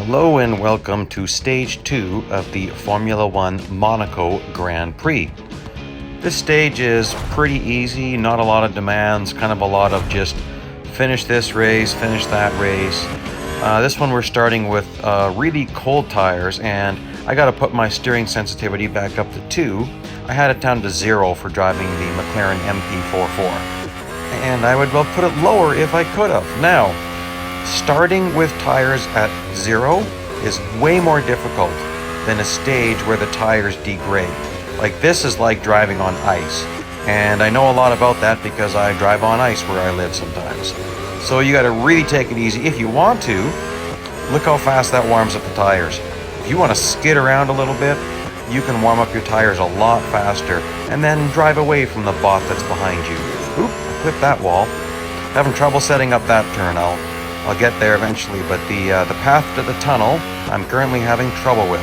Hello and welcome to Stage 2 of the Formula One Monaco Grand Prix. This stage is pretty easy, not a lot of demands, kind of a lot of just finish this race, finish that race. This one we're starting with really cold tires, and I got to put my steering sensitivity back up to 2. I had it down to 0 for driving the McLaren MP44. And I would well put it lower if I could have. Now, starting with tires at 0 is way more difficult than a stage where the tires degrade. Like, this is like driving on ice. And I know a lot about that because I drive on ice where I live sometimes. So you gotta really take it easy. If you want to, look how fast that warms up the tires. If you want to skid around a little bit, you can warm up your tires a lot faster and then drive away from the bot that's behind you. Oop, I clipped that wall. Having trouble setting up that turn. I'll get there eventually, but the path to the tunnel I'm currently having trouble with.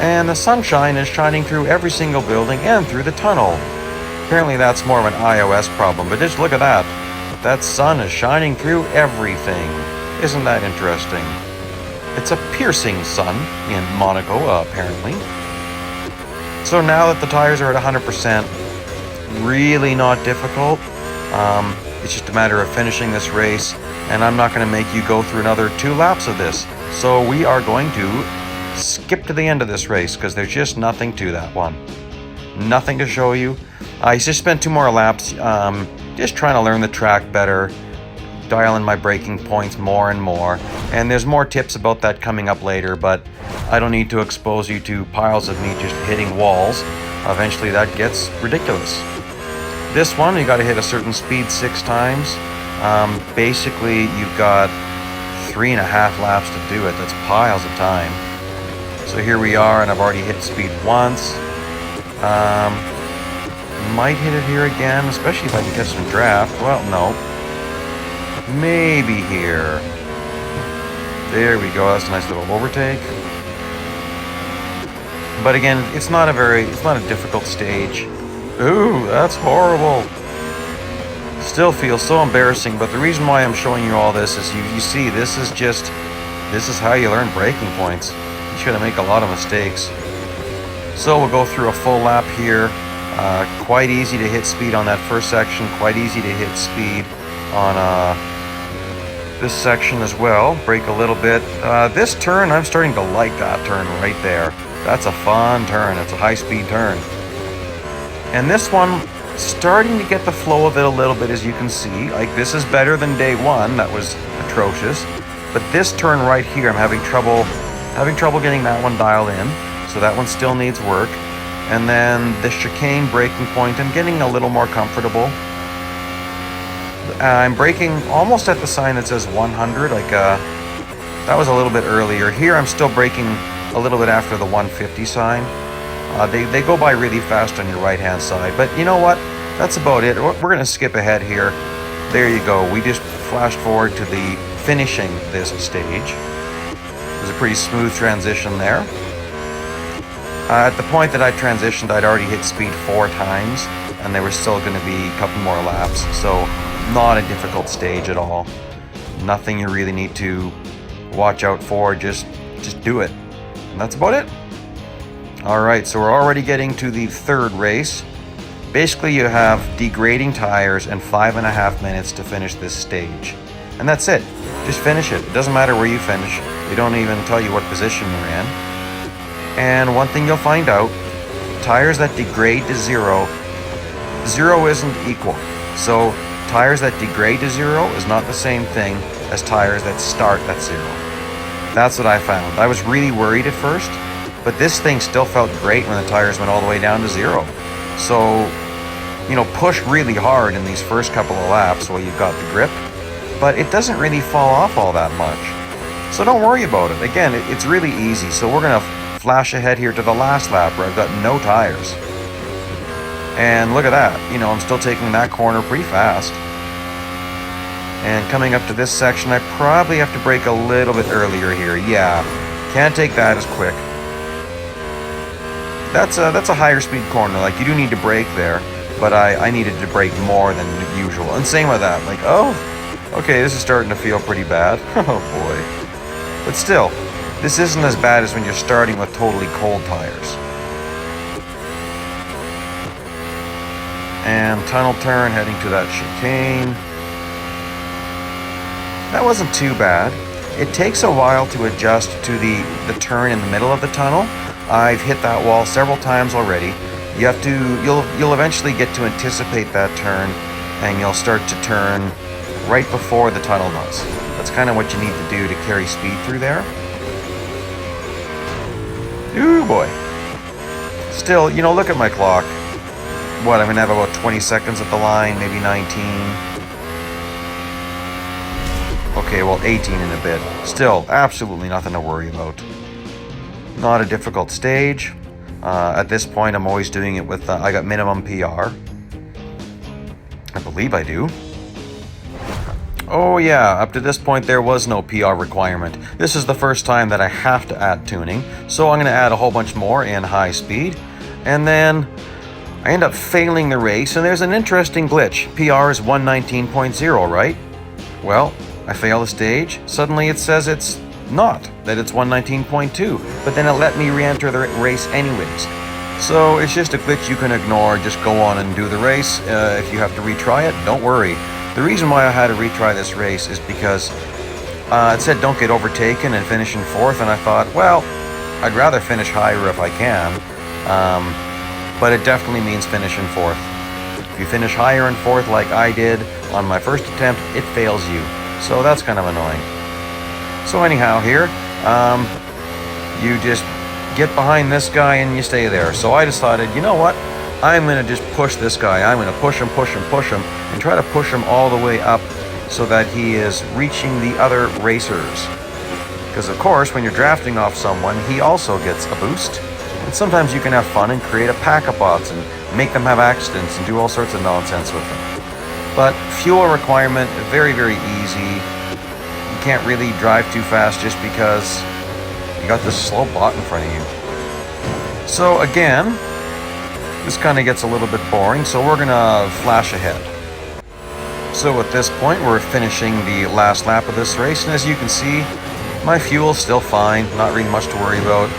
And the sunshine is shining through every single building and through the tunnel. Apparently that's more of an iOS problem, but just look at that. That sun is shining through everything. Isn't that interesting? It's a piercing sun in Monaco, apparently. So now that the tires are at 100%, really not difficult. It's just a matter of finishing this race, and I'm not going to make you go through another 2 laps of this. So we are going to skip to the end of this race because there's just nothing to that one. Nothing to show you. I just spent 2 more laps just trying to learn the track better, dial in my braking points more and more, and there's more tips about that coming up later, but I don't need to expose you to piles of me just hitting walls. Eventually that gets ridiculous. This one, you got to hit a certain speed 6 times. Basically, you've got 3.5 laps to do it. That's piles of time. So here we are, and I've already hit speed once. Might hit it here again, especially if I can get some draft. Well, no. Maybe here. There we go. That's a nice little overtake. But again, it's not a difficult stage. Ooh, that's horrible. Still feels so embarrassing, but the reason why I'm showing you all this is you see, this is how you learn braking points. You're going to make a lot of mistakes. So we'll go through a full lap here. Quite easy to hit speed on that first section, quite easy to hit speed on this section as well. Brake a little bit. This turn, I'm starting to like that turn right there. That's a fun turn. It's a high-speed turn. And this one, starting to get the flow of it a little bit, as you can see. Like, this is better than day 1. That was atrocious. But this turn right here, I'm having trouble getting that one dialed in. So that one still needs work. And then the chicane braking point, I'm getting a little more comfortable. I'm braking almost at the sign that says 100. Like, that was a little bit earlier. Here, I'm still braking a little bit after the 150 sign. They go by really fast on your right-hand side. But you know what? That's about it. We're going to skip ahead here. There you go. We just flashed forward to the finishing this stage. It was a pretty smooth transition there. At the point that I transitioned, I'd already hit speed 4 times, and there was still going to be a couple more laps. So not a difficult stage at all. Nothing you really need to watch out for. Just do it. And that's about it. Alright, so we're already getting to the 3rd race. Basically, you have degrading tires and 5.5 minutes to finish this stage. And that's it. Just finish it. It doesn't matter where you finish. They don't even tell you what position you're in. And one thing you'll find out, tires that degrade to 0 isn't equal. So tires that degrade to 0 is not the same thing as tires that start at 0. That's what I found. I was really worried at first, but this thing still felt great when the tires went all the way down to 0. So, push really hard in these first couple of laps while you've got the grip, but it doesn't really fall off all that much. So don't worry about it. Again, it's really easy. So we're going to flash ahead here to the last lap where I've got no tires. And look at that. I'm still taking that corner pretty fast. And coming up to this section, I probably have to brake a little bit earlier here. Yeah, can't take that as quick. That's a higher speed corner. Like, you do need to brake there, but I needed to brake more than usual. And same with that. Like, oh, okay, this is starting to feel pretty bad. Oh boy. But still, this isn't as bad as when you're starting with totally cold tires. And tunnel turn, heading to that chicane. That wasn't too bad. It takes a while to adjust to the turn in the middle of the tunnel. I've hit that wall several times already. You'll eventually get to anticipate that turn, and you'll start to turn right before the tunnel does. That's kind of what you need to do to carry speed through there. Ooh boy. Still, you know, look at my clock. What, I'm gonna have about 20 seconds at the line, maybe 19. Okay, well, 18 in a bit. Still, absolutely nothing to worry about. Not a difficult stage. At this point, I'm always doing it with, I got minimum PR. I believe I do. Oh yeah, up to this point there was no PR requirement. This is the first time that I have to add tuning, so I'm going to add a whole bunch more in high speed. And then I end up failing the race, and there's an interesting glitch. PR is 119.0, right? Well, I fail the stage. Suddenly it says it's not, that it's 119.2, but then it let me re-enter the race anyways. So it's just a glitch you can ignore. Just go on and do the race. If you have to retry it, don't worry. The reason why I had to retry this race is because it said don't get overtaken and finish in 4th, and I thought, well, I'd rather finish higher if I can, but it definitely means finish in 4th. If you finish higher in 4th like I did on my first attempt, it fails you. So that's kind of annoying. So anyhow, here, you just get behind this guy and you stay there. So I decided, you know what? I'm going to just push this guy. I'm going to push him, and try to push him all the way up so that he is reaching the other racers. Because of course, when you're drafting off someone, he also gets a boost. And sometimes you can have fun and create a pack of bots and make them have accidents and do all sorts of nonsense with them. But fuel requirement, very, very easy. You can't really drive too fast just because you got this slow bot in front of you. So again, this kind of gets a little bit boring, so we're gonna flash ahead. So at this point, we're finishing the last lap of this race, and as you can see, my fuel's still fine, not really much to worry about.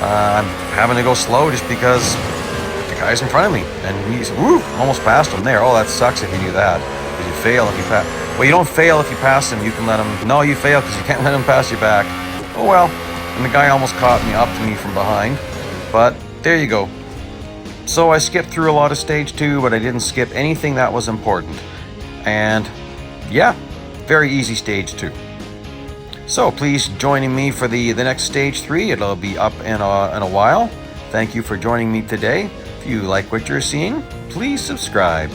I'm having to go slow just because the guy's in front of me, and he's, woo, almost passed him there. Oh, that sucks if you knew that, because you fail if you pass. Well, you don't fail if you pass him, you can let him, no, you fail because you can't let him pass you back. Oh well, and the guy almost caught me up to me from behind, but there you go. So I skipped through a lot of stage 2, but I didn't skip anything that was important. And yeah, very easy stage 2. So please join me for the next stage 3. It'll be up in a while. Thank you for joining me today. If you like what you're seeing, please subscribe.